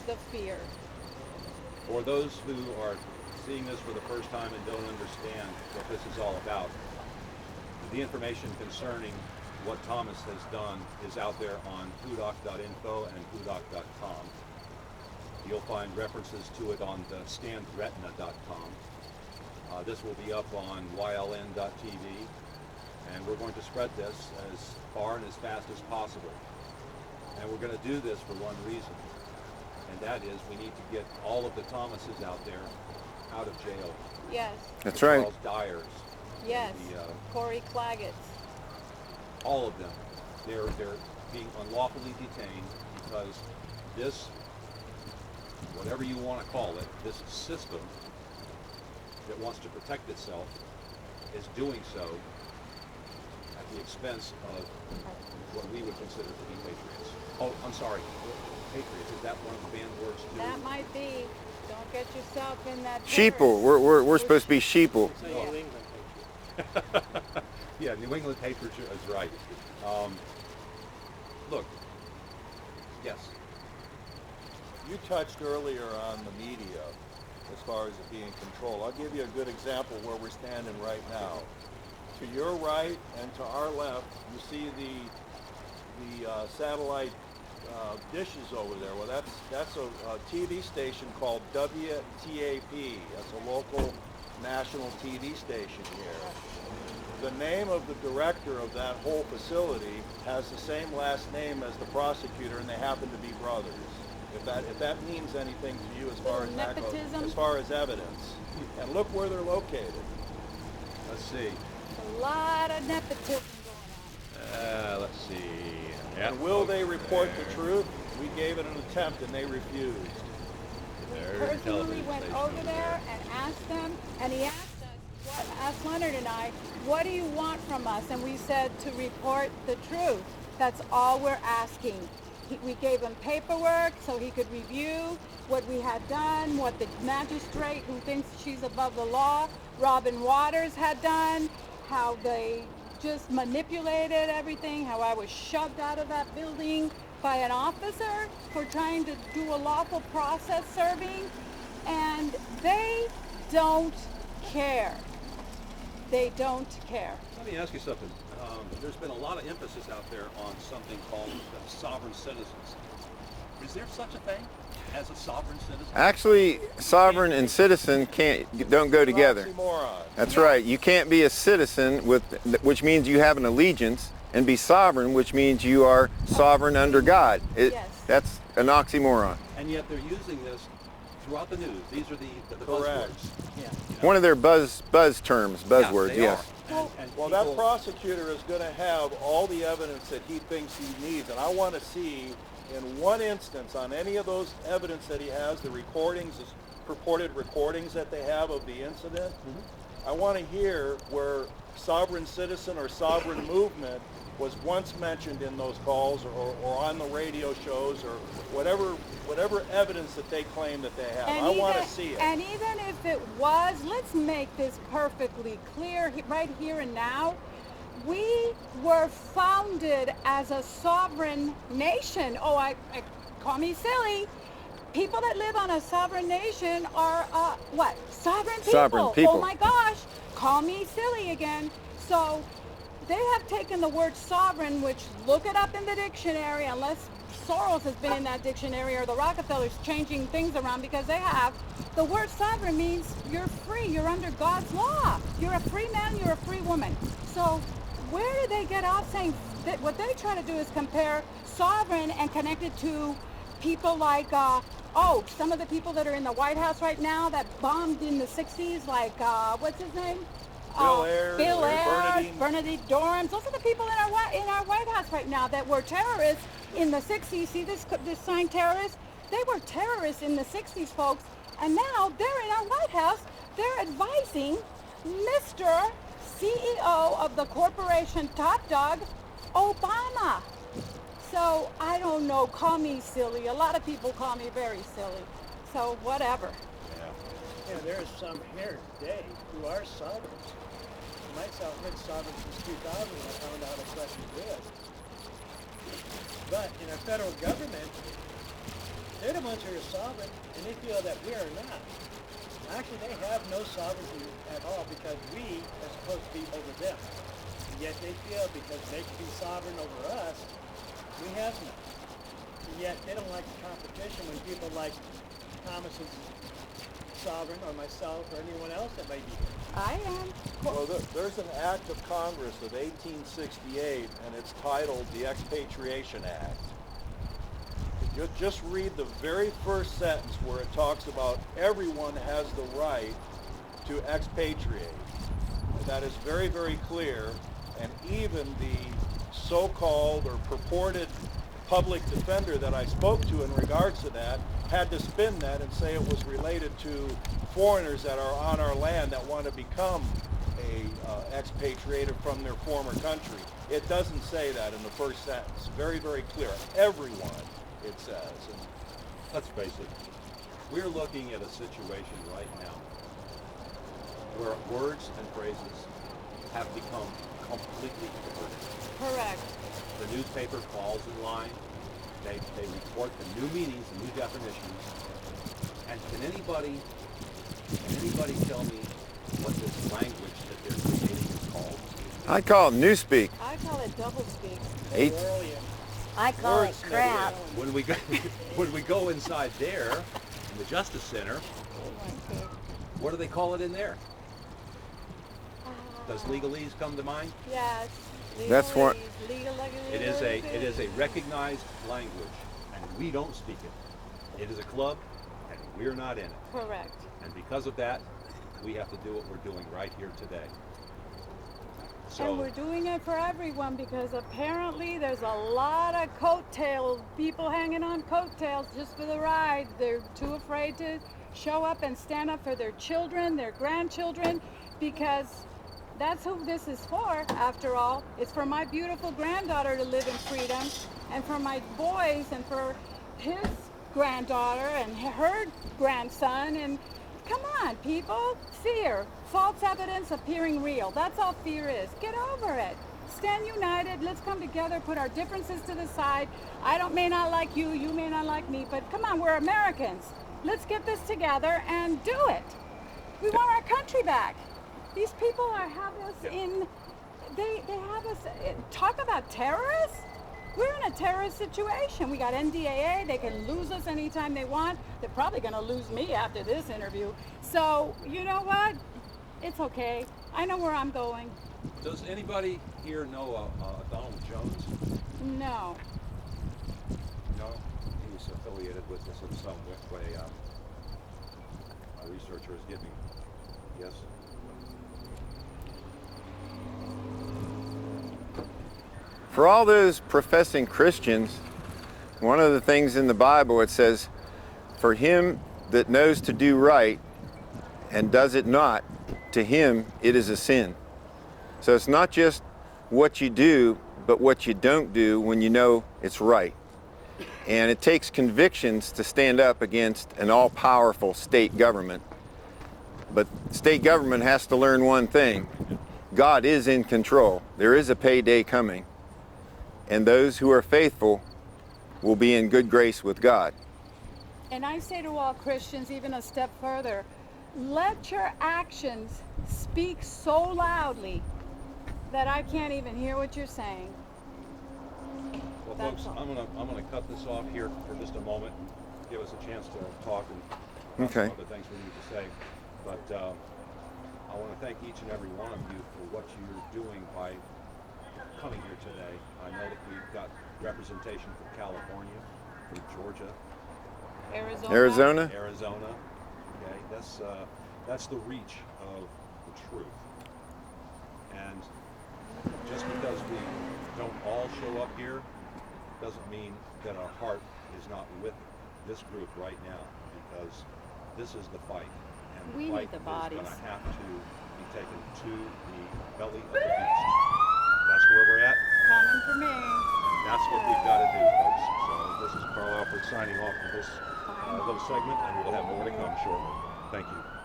the fear. For those who are seeing this for the first time and don't understand what this is all about, the information concerning what Thomas has done is out there on Hudok.info and Hudok.com. You'll find references to it on the standretina.com. This will be up on yln.tv, and we're going to spread this as far and as fast as possible. And we're going to do this for one reason, and that is we need to get all of the Thomases out there out of jail. Yes. That's right. Charles Dyers. Yes. Corey Claggett's. All of them. They're being unlawfully detained because this, whatever you want to call it, this system that wants to protect itself is doing so at the expense of what we would consider to be patriots. Oh, I'm sorry. Patriots, is that one of the banned words too? That might be. Don't get yourself in that. Sheeple. We're supposed to be sheeple. Yeah, New England Patriots is right. Look, yes. You touched earlier on the media as far as it being controlled. I'll give you a good example where we're standing right now. To your right and to our left, you see the satellite dishes over there. Well, that's a TV station called WTAP. That's a local national TV station here. The name of the director of that whole facility has the same last name as the prosecutor, and they happen to be brothers. If that means anything to you as far as that goes, as far as evidence. And look where they're located. Let's see. A lot of nepotism going on. Let's see. Yep. And will they report the truth? We gave it an attempt and they refused. We personally went over there and asked them, and he asked us, asked Leonard and I, what do you want from us? And we said to report the truth. That's all we're asking. We gave him paperwork so he could review what we had done, what the magistrate who thinks she's above the law, Robin Waters, had done, how they just manipulated everything, how I was shoved out of that building by an officer for trying to do a lawful process serving, and they don't care. They don't care. Let me ask you something. There's been a lot of emphasis out there on something called sovereign citizens. Is there such a thing as a sovereign citizen? Actually, sovereign and citizen don't go together. That's right. You can't be a citizen which means you have an allegiance, and be sovereign, which means you are sovereign under God. That's an oxymoron. And yet they're using this throughout the news. These are the buzzwords. Yeah. One of their buzzwords, yes. Well, that prosecutor is going to have all the evidence that he thinks he needs, and I want to see in one instance on any of those evidence that he has, the recordings, the purported recordings that they have of the incident, I want to hear where sovereign citizen or sovereign movement was once mentioned in those calls or on the radio shows or whatever evidence that they claim that they have. I want to see it. And even if it was, let's make this perfectly clear right here and now. We were founded as a sovereign nation. Oh, I call me silly. People that live on a sovereign nation are what? Sovereign people. Sovereign people. Oh my gosh, call me silly again. So they have taken the word sovereign, which look it up in the dictionary, unless Soros has been in that dictionary or the Rockefellers changing things around, because they have. The word sovereign means you're free, you're under God's law. You're a free man, you're a free woman. So where do they get off saying that? What they try to do is compare sovereign and connect it to people like, some of the people that are in the White House right now that bombed in the 60s, like, what's his name? Bill Ayers, Bernadette Dorans. Those are the people in our White House right now that were terrorists in the 60s. See this sign, terrorists? They were terrorists in the 60s, folks. And now they're in our White House. They're advising Mr. CEO of the corporation Top Dog, Obama. So I don't know, call me silly. A lot of people call me very silly. So whatever. Yeah, there's some here today who are sovereigns. Myself been sovereign since 2000 when I found out a such as this. But in our federal government, They're the ones who are sovereign, and they feel that we are not. Actually, they have no sovereignty at all because we are supposed to be over them. And yet they feel because they can be sovereign over us, we have none. And yet they don't like the competition when people like Thomas is sovereign, or myself, or anyone else that may be here. I am. Well, there's an act of Congress of 1868, and it's titled the Expatriation Act. Just read the very first sentence where it talks about everyone has the right to expatriate. That is very, very clear, and even the so-called or purported public defender that I spoke to in regards to that had to spin that and say it was related to foreigners that are on our land that want to become expatriated from their former country. It doesn't say that in the first sentence. Very, very clear. Everyone, it says. And Let's face it, we're looking at a situation right now where words and phrases have become completely perverted. Correct. The newspaper falls in line. They report the new meanings, the new definitions. And can anybody tell me what this language that they're creating is called? I call it newspeak. I call it doublespeak. Eight. I call it crap. When we go inside there, in the Justice Center, what do they call it in there? Does legalese come to mind? Yes. That's what- It is a recognized language, and we don't speak it. It is a club, and we're not in it. Correct. And because of that, we have to do what we're doing right here today. So, And we're doing it for everyone because apparently there's a lot of coattail people hanging on coattails just for the ride. They're too afraid to show up and stand up for their children, their grandchildren, because that's who this is for, after all. It's for my beautiful granddaughter to live in freedom, and for my boys, and for his granddaughter and her grandson. And come on, people, fear, false evidence appearing real. That's all fear is. Get over it. Stand united. Let's come together, put our differences to the side. may not like you, you may not like me, but come on, we're Americans. Let's get this together and do it. We want our country back. These people have us in, they have us, talk about terrorists? We're in a terrorist situation. We got NDAA, they can lose us anytime they want. They're probably gonna lose me after this interview. So, you know what? It's okay. I know where I'm going. Does anybody here know Donald Jones? No. No? He was affiliated with us in some way. My researcher is giving. Yes? For all those professing Christians, one of the things in the Bible, it says, for him that knows to do right and does it not, to him it is a sin. So it's not just what you do, but what you don't do when you know it's right. And it takes convictions to stand up against an all-powerful state government. But state government has to learn one thing. God is in control. There is a payday coming. And those who are faithful will be in good grace with God. And I say to all Christians, even a step further, let your actions speak so loudly that I can't even hear what you're saying. Well, That's folks, all. I'm gonna cut this off here for just a moment. Give us a chance to talk and Okay. some other things we need to say. But I want to thank each and every one of you for what you're doing by coming here today. I know that we've got representation from California, from Georgia, Arizona? Okay, that's the reach of the truth. And just because we don't all show up here doesn't mean that our heart is not with this group right now, because this is the fight. And the We fight need the is bodies. going to have to be taken to the belly of the beast. That's where we're at. Coming for me. That's what we've got to do, folks. So this is Carl Alfred signing off for this little segment, and we'll have more to come shortly. Thank you.